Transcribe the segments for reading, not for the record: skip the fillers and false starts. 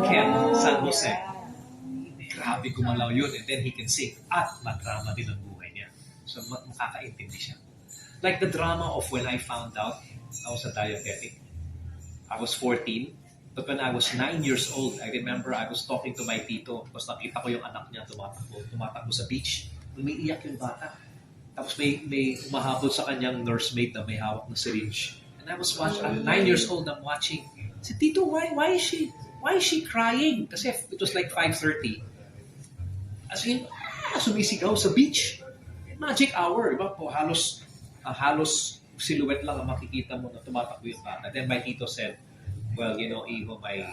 Ken San Jose. Grabe gumalaw yun. And then he can sing. At madrama din ang buhay niya. So makakaintindi siya. Like the drama of when I found out I was a diabetic. I was 14. But when I was 9 years old, I remember I was talking to my tito because nakita ko yung anak niya tumatakbo sa beach. Umiiyak yung bata. Tapos may umahabol sa kanyang nursemaid na may hawak na syringe. And I was watching, I'm 9 years old, I'm watching. Si Tito, why is she crying? Kasi it was like 5:30. As in, sumisigaw sa beach. Magic hour, iba po, halos silhouette lang ang makikita mo na tumatakbo yung bata. Then my tito said, well, you know, Iho, my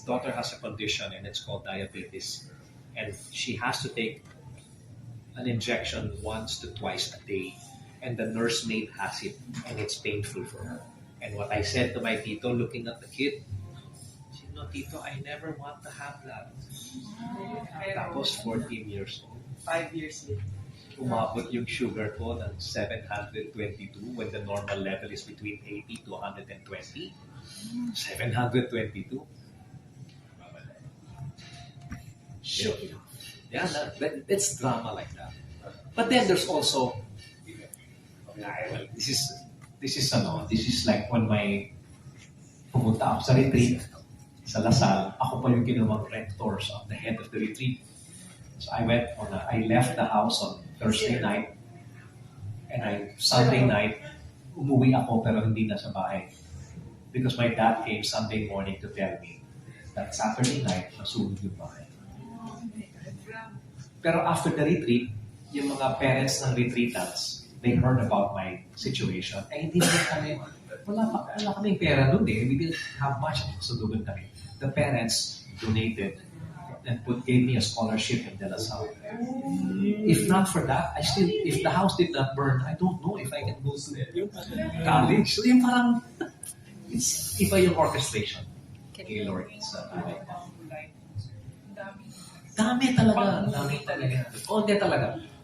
daughter has a condition and it's called diabetes. And she has to take an injection once to twice a day. And the nursemaid has it and it's painful for her. And what I said to my tito, looking at the kid, she said, no, Tito, I never want to have that. Tapos 14 years old. 5 years later. Umabot yung sugar ko ng 722 when the normal level is between 80 to 120. 722. Yeah, it's drama like that. But then there's also, this is like when pumunta ako sa retreat sa Lasal, ako pa yung ginawang rector, so I'm the head of the retreat. So I left the house on Thursday night, and Sunday night, umuwi ako pero hindi na sa bahay. Because my dad came Sunday morning to tell me that Saturday night, nasunog yung bahay. Pero after the retreat, yung mga parents ng retreatants, they heard about my situation. Eh, hindi naman kami, wala kaming pera nun eh. We didn't have much. Sudugan kami. The parents donated and gave me a scholarship in De La Salle. If not for that, if the house did not burn, I don't know if I can go to college. So yung parang, iba yung orchestration. Okay, Lord. Dami talaga. Konti talaga.